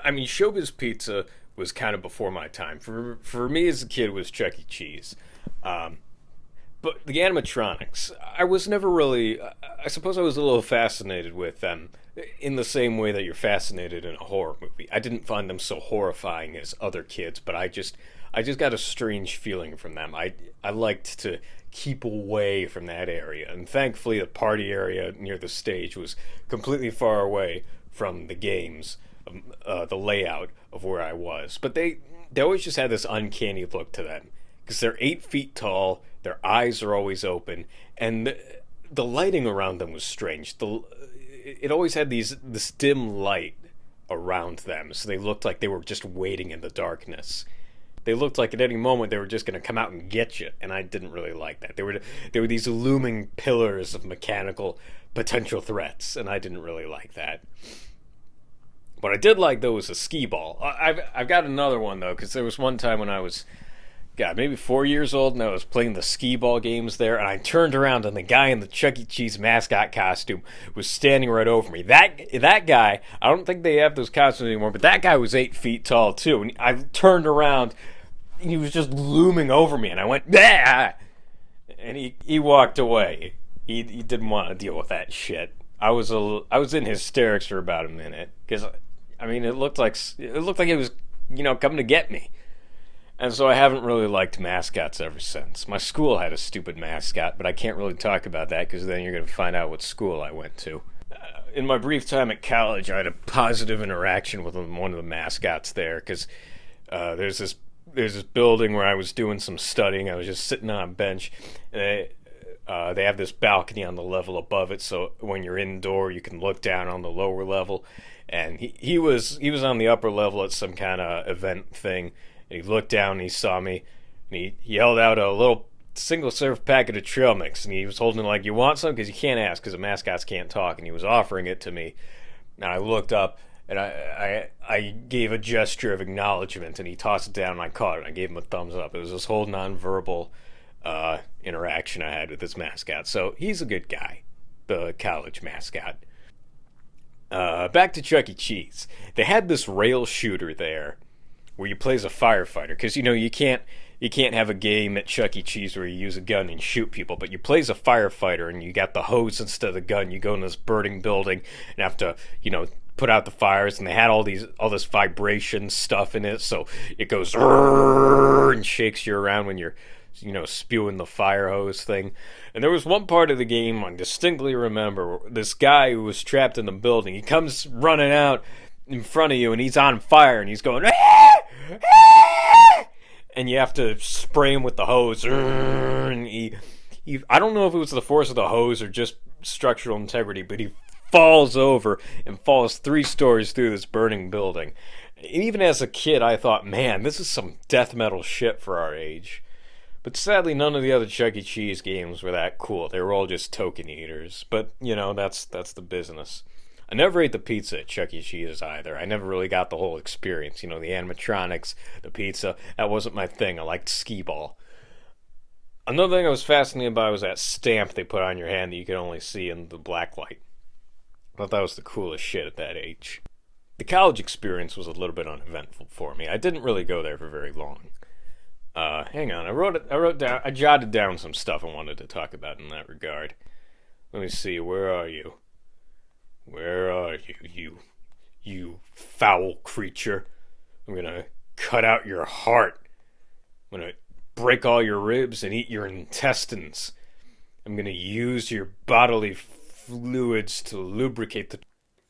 I mean, Showbiz Pizza was kind of before my time. For me as a kid, it was Chuck E. Cheese. Um, but the animatronics, I was never really. I suppose I was a little fascinated with them in the same way that you're fascinated in a horror movie. I didn't find them so horrifying as other kids, but I just got a strange feeling from them. I liked to keep away from that area, and thankfully the party area near the stage was completely far away from the games, the layout of where I was. But they always just had this uncanny look to them because they're 8 feet tall, their eyes are always open, and the lighting around them was strange. It always had this dim light around them, so they looked like they were just waiting in the darkness. They looked like at any moment they were just going to come out and get you, and I didn't really like that. They were these looming pillars of mechanical potential threats, and I didn't really like that. What I did like though was a skee ball. I've got another one though, because there was one time when I was, God, maybe 4 years old, and I was playing the skee ball games there, and I turned around, and the guy in the Chuck E. Cheese mascot costume was standing right over me. That guy, I don't think they have those costumes anymore, but that guy was 8 feet tall too, and I turned around, and he was just looming over me, and I went, "Bah!" And he walked away. He didn't want to deal with that shit. I was in hysterics for about a minute because I mean it looked like it was coming to get me. And so I haven't really liked mascots ever since. My school had a stupid mascot, but I can't really talk about that because then you're going to find out what school I went to. In my brief time at college, I had a positive interaction with one of the mascots there because there's this building where I was doing some studying. I was just sitting on a bench. And they have this balcony on the level above it, so when you're indoor, you can look down on the lower level. And he was on the upper level at some kind of event thing. And he looked down and he saw me, and he held out a little single serve packet of trail mix, and he was holding it like, "You want some?" Because you can't ask, because the mascots can't talk, and he was offering it to me. And I looked up, and I gave a gesture of acknowledgement, and he tossed it down, and I caught it, and I gave him a thumbs up. It was this whole nonverbal interaction I had with this mascot. So he's a good guy, the college mascot. Back to Chuck E. Cheese. They had this rail shooter there where you play as a firefighter, because you can't have a game at Chuck E. Cheese where you use a gun and shoot people, but you play as a firefighter, and you got the hose instead of the gun. You go in this burning building and have to put out the fires, and they had all this vibration stuff in it, so it goes and shakes you around when you're spewing the fire hose thing. And there was one part of the game I distinctly remember. This guy who was trapped in the building, he comes running out in front of you, and he's on fire, and he's going, "Ah! Ah!" And you have to spray him with the hose. And I don't know if it was the force of the hose or just structural integrity, but he falls over and falls 3 stories through this burning building. And even as a kid, I thought, man, this is some death metal shit for our age. But sadly, none of the other Chuck E. Cheese games were that cool. They were all just token eaters. But, that's the business. I never ate the pizza at Chuck E. Cheese either. I never really got the whole experience. The animatronics, the pizza, that wasn't my thing. I liked skee ball. Another thing I was fascinated by was that stamp they put on your hand that you could only see in the black light. I thought that was the coolest shit at that age. The college experience was a little bit uneventful for me. I didn't really go there for very long. Hang on, I jotted down some stuff I wanted to talk about in that regard. Let me see, where are you? Where are you, you foul creature? I'm gonna cut out your heart. I'm gonna break all your ribs and eat your intestines. I'm gonna use your bodily fluids to lubricate the...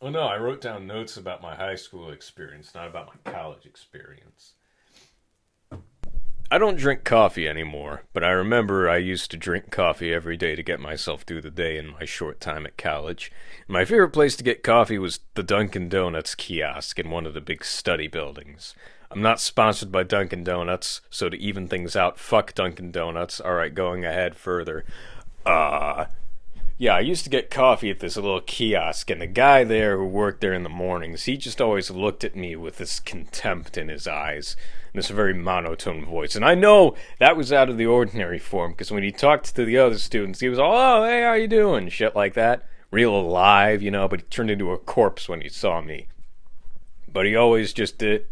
Oh no, I wrote down notes about my high school experience, not about my college experience. I don't drink coffee anymore, but I remember I used to drink coffee every day to get myself through the day in my short time at college. My favorite place to get coffee was the Dunkin' Donuts kiosk in one of the big study buildings. I'm not sponsored by Dunkin' Donuts, so to even things out, fuck Dunkin' Donuts. Alright, going ahead further. Yeah, I used to get coffee at this little kiosk, and the guy there who worked there in the mornings, he just always looked at me with this contempt in his eyes, and this very monotone voice. And I know that was out of the ordinary for him, because when he talked to the other students, he was all, "Oh, hey, how you doing?" Shit like that. Real alive, but he turned into a corpse when he saw me. But he always just did,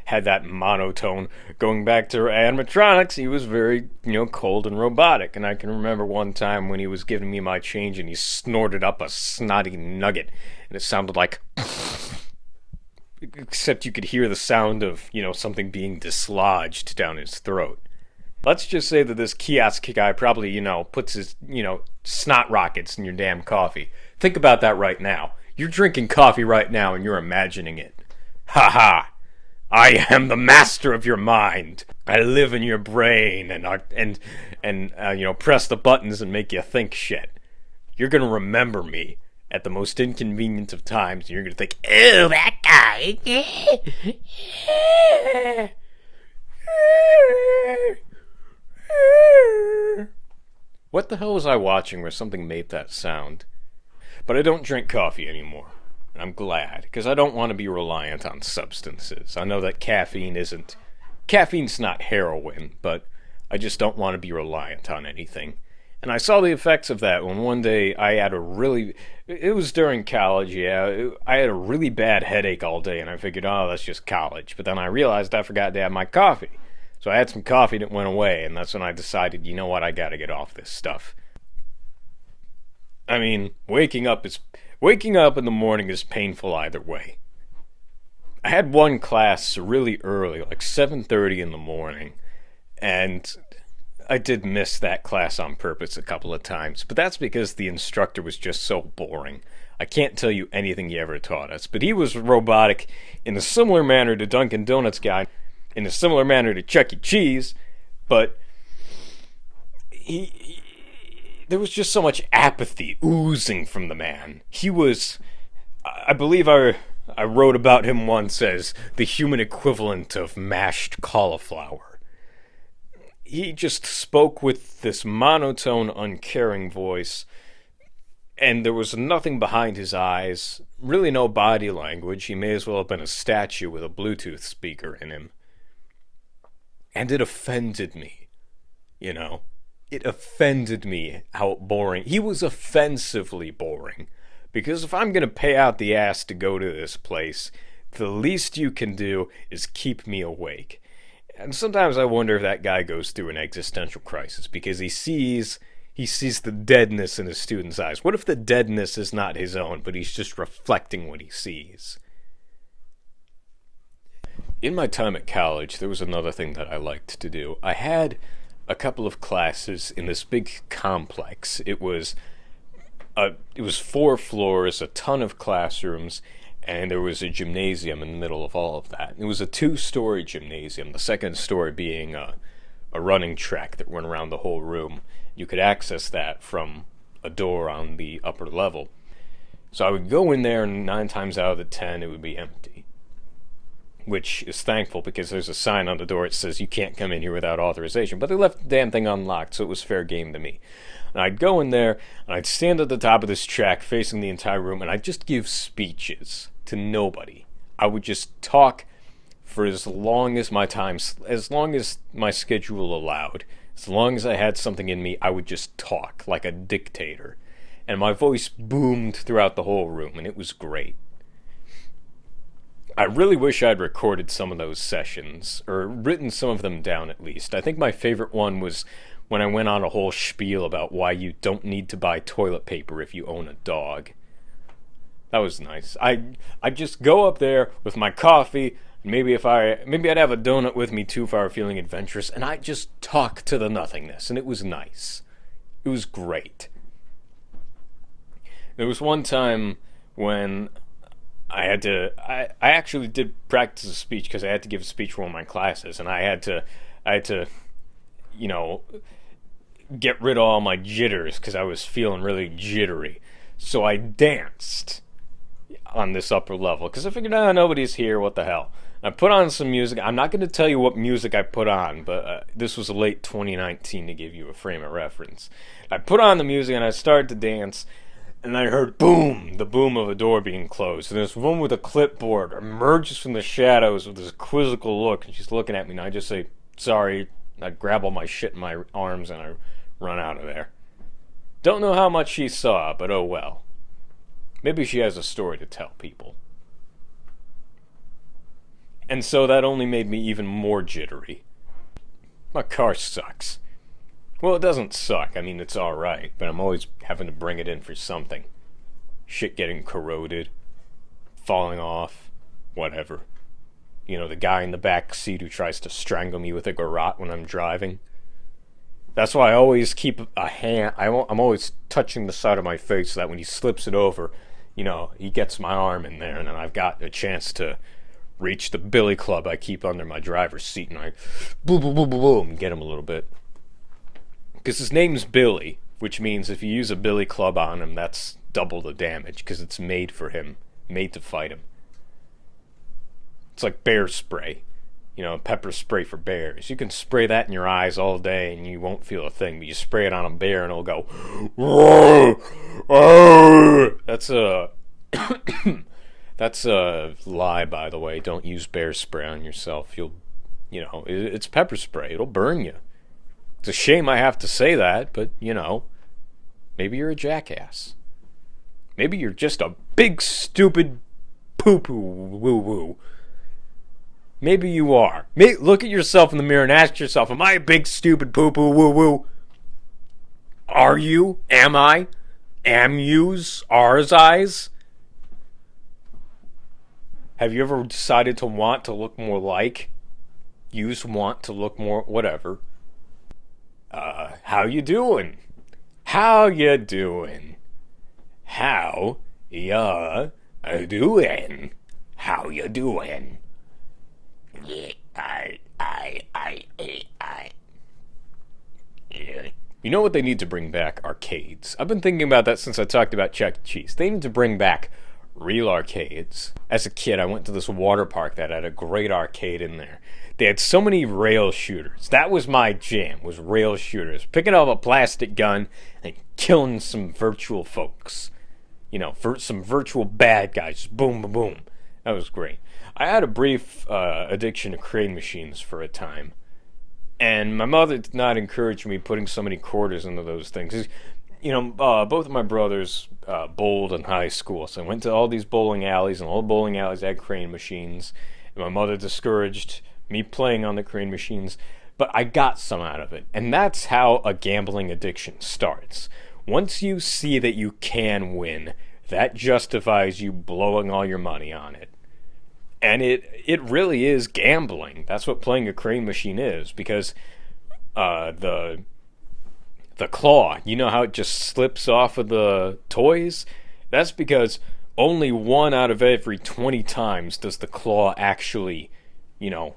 had that monotone. Going back to animatronics, he was very, cold and robotic. And I can remember one time when he was giving me my change and he snorted up a snotty nugget. And it sounded like... except you could hear the sound of, something being dislodged down his throat. Let's just say that this kiosk guy probably, puts his, snot rockets in your damn coffee. Think about that right now. You're drinking coffee right now and you're imagining it. Ha ha! I am the master of your mind. I live in your brain and press the buttons and make you think shit. You're gonna remember me at the most inconvenient of times, and you're gonna think, "Oh, that guy." What the hell was I watching where something made that sound? But I don't drink coffee anymore. And I'm glad, because I don't want to be reliant on substances. I know that caffeine's not heroin, but I just don't want to be reliant on anything. And I saw the effects of that when one day it was during college, yeah, I had a really bad headache all day, and I figured, oh, that's just college. But then I realized I forgot to have my coffee. So I had some coffee that went away, and that's when I decided, you know what, I gotta get off this stuff. I mean, waking up in the morning is painful either way. I had one class really early, like 7:30 in the morning, and I did miss that class on purpose a couple of times, but that's because the instructor was just so boring. I can't tell you anything he ever taught us, but he was robotic in a similar manner to Dunkin' Donuts guy, in a similar manner to Chuck E. Cheese, but there was just so much apathy oozing from the man. I believe I wrote about him once as the human equivalent of mashed cauliflower. He just spoke with this monotone, uncaring voice, and there was nothing behind his eyes, really no body language. He may as well have been a statue with a Bluetooth speaker in him. And it offended me, It offended me how boring. He was offensively boring. Because if I'm going to pay out the ass to go to this place, the least you can do is keep me awake. And sometimes I wonder if that guy goes through an existential crisis because he sees the deadness in his students' eyes. What if the deadness is not his own, but he's just reflecting what he sees? In my time at college, there was another thing that I liked to do. I had a couple of classes in this big complex. It was 4 floors, a ton of classrooms, and there was a gymnasium in the middle of all of that. It was a 2-story gymnasium, the second story being a running track that went around the whole room. You could access that from a door on the upper level. So I would go in there, and 9 times out of the 10, it would be empty. Which is thankful because there's a sign on the door that says you can't come in here without authorization. But they left the damn thing unlocked, so it was fair game to me. And I'd go in there, and I'd stand at the top of this track facing the entire room, and I'd just give speeches to nobody. I would just talk for as long as my schedule allowed. As long as I had something in me, I would just talk like a dictator. And my voice boomed throughout the whole room, and it was great. I really wish I'd recorded some of those sessions, or written some of them down at least. I think my favorite one was when I went on a whole spiel about why you don't need to buy toilet paper if you own a dog. That was nice. I'd just go up there with my coffee, maybe I'd have a donut with me too if I were feeling adventurous, and I'd just talk to the nothingness, and it was nice. It was great. There was one time when I actually did practice a speech because I had to give a speech for one of my classes, and I had to, get rid of all my jitters because I was feeling really jittery. So I danced on this upper level because I figured, nobody's here, what the hell. I put on some music. I'm not going to tell you what music I put on, but this was late 2019 to give you a frame of reference. I put on the music and I started to dance, and I heard boom, the boom of a door being closed. And this woman with a clipboard emerges from the shadows with this quizzical look, and she's looking at me, and I just say, sorry. I grab all my shit in my arms, and I run out of there. Don't know how much she saw, but oh well. Maybe she has a story to tell people. And so that only made me even more jittery. My car sucks. Well, it doesn't suck. I mean, it's alright, but I'm always having to bring it in for something. Shit getting corroded, falling off, whatever. You know, the guy in the back seat who tries to strangle me with a garrote when I'm driving. That's why I always keep a hand. I'm always touching the side of my face so that when he slips it over, you know, he gets my arm in there, and then I've got a chance to reach the billy club I keep under my driver's seat, and I boom, boom, boom, boom, boom, get him a little bit. Because his name's Billy, which means if you use a billy club on him, that's double the damage, because it's made for him, made to fight him. It's like bear spray. You know, pepper spray for bears. You can spray that in your eyes all day and you won't feel a thing, but you spray it on a bear and it'll go, "Whoa, oh." That's a lie, by the way. Don't use bear spray on yourself. It's pepper spray. It'll burn you. It's a shame I have to say that, but, you know, maybe you're a jackass. Maybe you're just a big, stupid poo-poo woo-woo. Maybe you are. Look at yourself in the mirror and ask yourself, am I a big, stupid poo-poo woo-woo? Are you? Am I? Am yous? Ours eyes? Have you ever decided to want to look more like? Yous want to look more, whatever. How you doing? How you doing? How ya doing? How you doing? You know what they need to bring back? Arcades. I've been thinking about that since I talked about Chuck E. Cheese. They need to bring back real arcades. As a kid, I went to this water park that had a great arcade in there. They had so many rail shooters. That was my jam, was rail shooters. Picking up a plastic gun and killing some virtual folks. You know, for some virtual bad guys. Just boom, boom, boom. That was great. I had a brief addiction to crane machines for a time. And my mother did not encourage me putting so many quarters into those things. You know, both of my brothers bowled in high school. So I went to all these bowling alleys, and all the bowling alleys had crane machines. And my mother discouraged me playing on the crane machines. But I got some out of it. And that's how a gambling addiction starts. Once you see that you can win, that justifies you blowing all your money on it. And it really is gambling. That's what playing a crane machine is, because the claw, you know how it just slips off of the toys? That's because only 1 out of every 20 times does the claw actually, you know,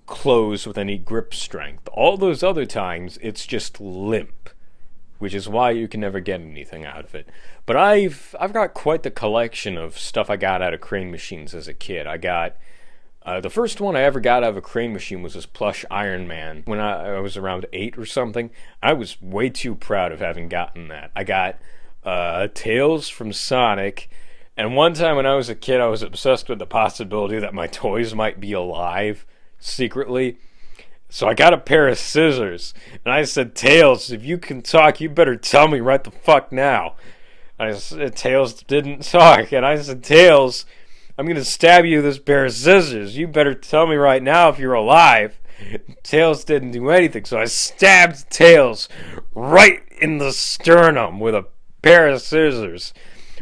close with any grip strength. All those other times, it's just limp, which is why you can never get anything out of it. But I've got quite the collection of stuff I got out of crane machines as a kid. I got the first one I ever got out of a crane machine was this plush Iron Man when I was around 8 or something. I was way too proud of having gotten that. I got Tails from Sonic, and one time when I was a kid, I was obsessed with the possibility that my toys might be alive secretly. So I got a pair of scissors, and I said, Tails, if you can talk, you better tell me right the fuck now. I said, Tails didn't talk, and I said, Tails, I'm going to stab you with this pair of scissors. You better tell me right now if you're alive. Tails didn't do anything, so I stabbed Tails right in the sternum with a pair of scissors.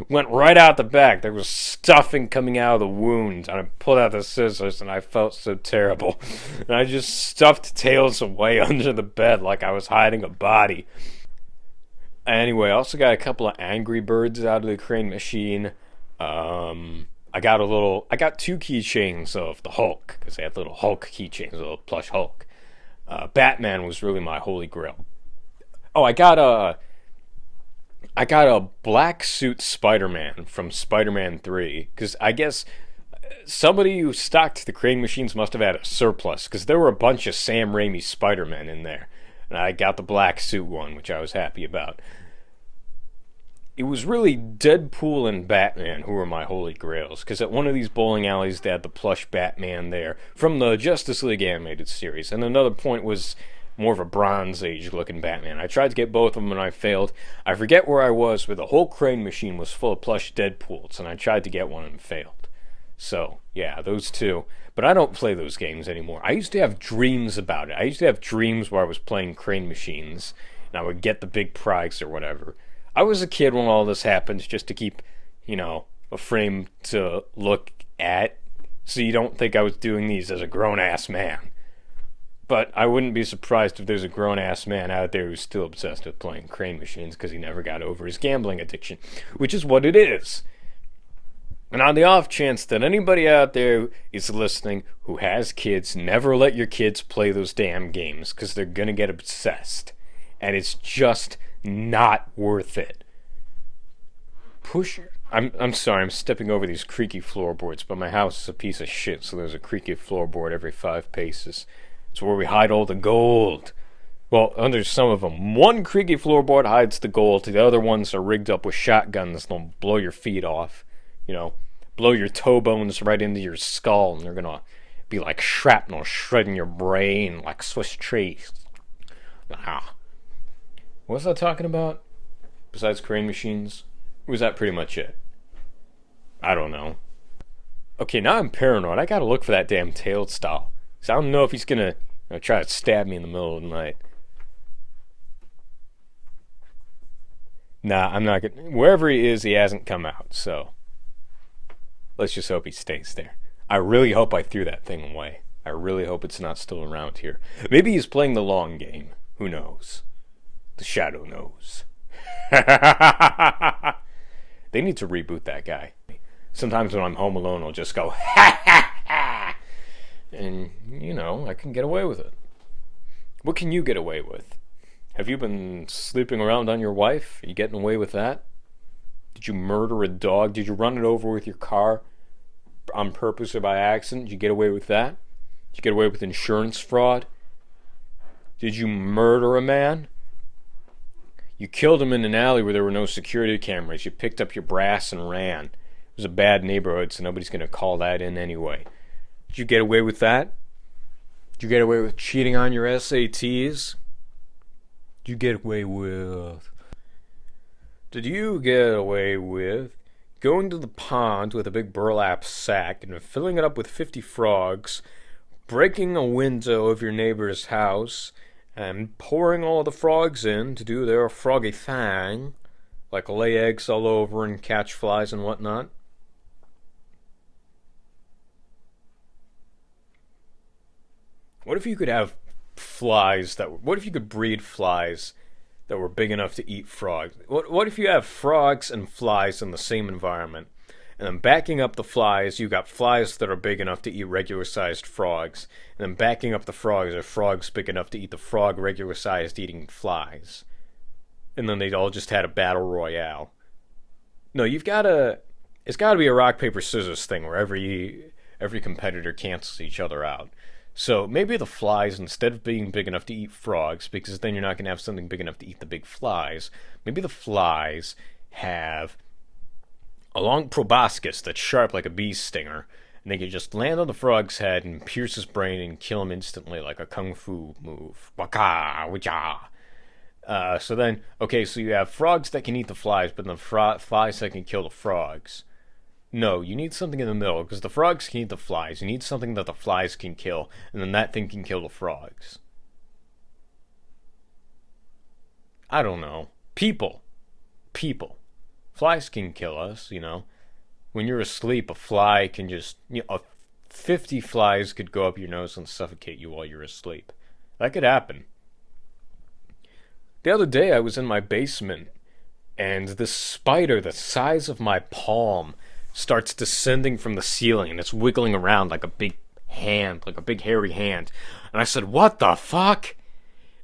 Went right out the back. There was stuffing coming out of the wound. And I pulled out the scissors, and I felt so terrible. And I just stuffed Tails away under the bed like I was hiding a body. Anyway, I also got a couple of Angry Birds out of the crane machine. I got 2 keychains of the Hulk, because they had little Hulk keychains, a little plush Hulk. Batman was really my holy grail. Oh, I got a black suit Spider-Man from Spider-Man 3, because I guess somebody who stocked the crane machines must have had a surplus, because there were a bunch of Sam Raimi Spider-Men in there. And I got the black suit one, which I was happy about. It was really Deadpool and Batman who were my holy grails, because at one of these bowling alleys they had the plush Batman there from the Justice League animated series, and another point was more of a Bronze Age looking Batman. I tried to get both of them and I failed. I forget where I was, but the whole crane machine was full of plush Deadpools, and I tried to get one and failed. So, yeah, those two. But I don't play those games anymore. I used to have dreams about it. I used to have dreams where I was playing crane machines and I would get the big prize or whatever. I was a kid when all this happens just to keep, a frame to look at so you don't think I was doing these as a grown ass man. But I wouldn't be surprised if there's a grown ass man out there who's still obsessed with playing crane machines because he never got over his gambling addiction, which is what it is. And on the off chance that anybody out there is listening who has kids, never let your kids play those damn games because they're going to get obsessed. And it's just not worth it. I'm sorry, I'm stepping over these creaky floorboards, but my house is a piece of shit, so there's a creaky floorboard every 5 paces. It's where we hide all the gold. Well, under some of them. One creaky floorboard hides the gold. The other ones are rigged up with shotguns. They'll blow your feet off. Blow your toe bones right into your skull. And they're going to be like shrapnel shredding your brain like Swiss cheese. Ah. What was I talking about? Besides crane machines? Or was that pretty much it? I don't know. Okay, now I'm paranoid. I gotta look for that damn tailed style. So I don't know if he's gonna try to stab me in the middle of the night. Nah, I'm not gonna. Wherever he is, he hasn't come out, so let's just hope he stays there. I really hope I threw that thing away. I really hope it's not still around here. Maybe he's playing the long game. Who knows? The shadow knows. They need to reboot that guy. Sometimes when I'm home alone, I'll just go, ha ha ha! And, I can get away with it. What can you get away with? Have you been sleeping around on your wife? Are you getting away with that? Did you murder a dog? Did you run it over with your car on purpose or by accident? Did you get away with that? Did you get away with insurance fraud? Did you murder a man? You killed him in an alley where there were no security cameras. You picked up your brass and ran. It was a bad neighborhood, so nobody's going to call that in anyway. Did you get away with that? Did you get away with cheating on your SATs? Did you get away with... Did you get away with going to the pond with a big burlap sack and filling it up with 50 frogs, breaking a window of your neighbor's house, and pouring all the frogs in to do their froggy thing, like lay eggs all over and catch flies and whatnot? What if you could have what if you could breed flies that were big enough to eat frogs? What if you have frogs and flies in the same environment, and then backing up the flies, you got flies that are big enough to eat regular-sized frogs, and then backing up the frogs are frogs big enough to eat the frog regular-sized eating flies. And then they all just had a battle royale. No, it's gotta be a rock, paper, scissors thing where every competitor cancels each other out. So maybe the flies, instead of being big enough to eat frogs, because then you're not going to have something big enough to eat the big flies, maybe the flies have a long proboscis that's sharp like a bee's stinger, and they can just land on the frog's head and pierce his brain and kill him instantly like a kung fu move. Waka, waja. So you have frogs that can eat the flies, but then flies that can kill the frogs. No, you need something in the middle, because the frogs can eat the flies. You need something that the flies can kill, and then that thing can kill the frogs. I don't know. People. Flies can kill us, When you're asleep, a fly can just... 50 flies could go up your nose and suffocate you while you're asleep. That could happen. The other day, I was in my basement, and this spider the size of my palm starts descending from the ceiling, and it's wiggling around like a big hand, like a big hairy hand. And I said, what the fuck?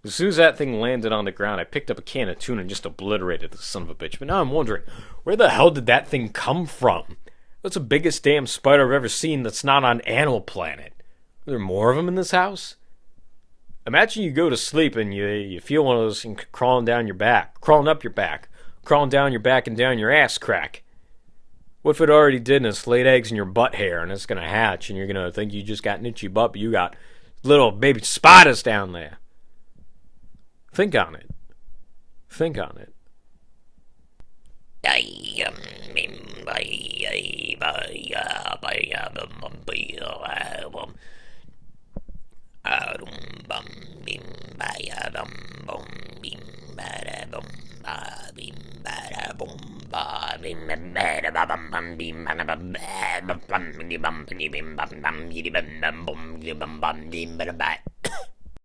As soon as that thing landed on the ground, I picked up a can of tuna and just obliterated the son of a bitch. But now I'm wondering, where the hell did that thing come from? That's the biggest damn spider I've ever seen that's not on Animal Planet. Are there more of them in this house? Imagine you go to sleep and you feel one of those things crawling up your back, crawling down your back and down your ass crack. What if it already did and it's laid eggs in your butt hair and it's going to hatch and you're going to think you just got an itchy butt, but you got little baby spiders down there? Think on it.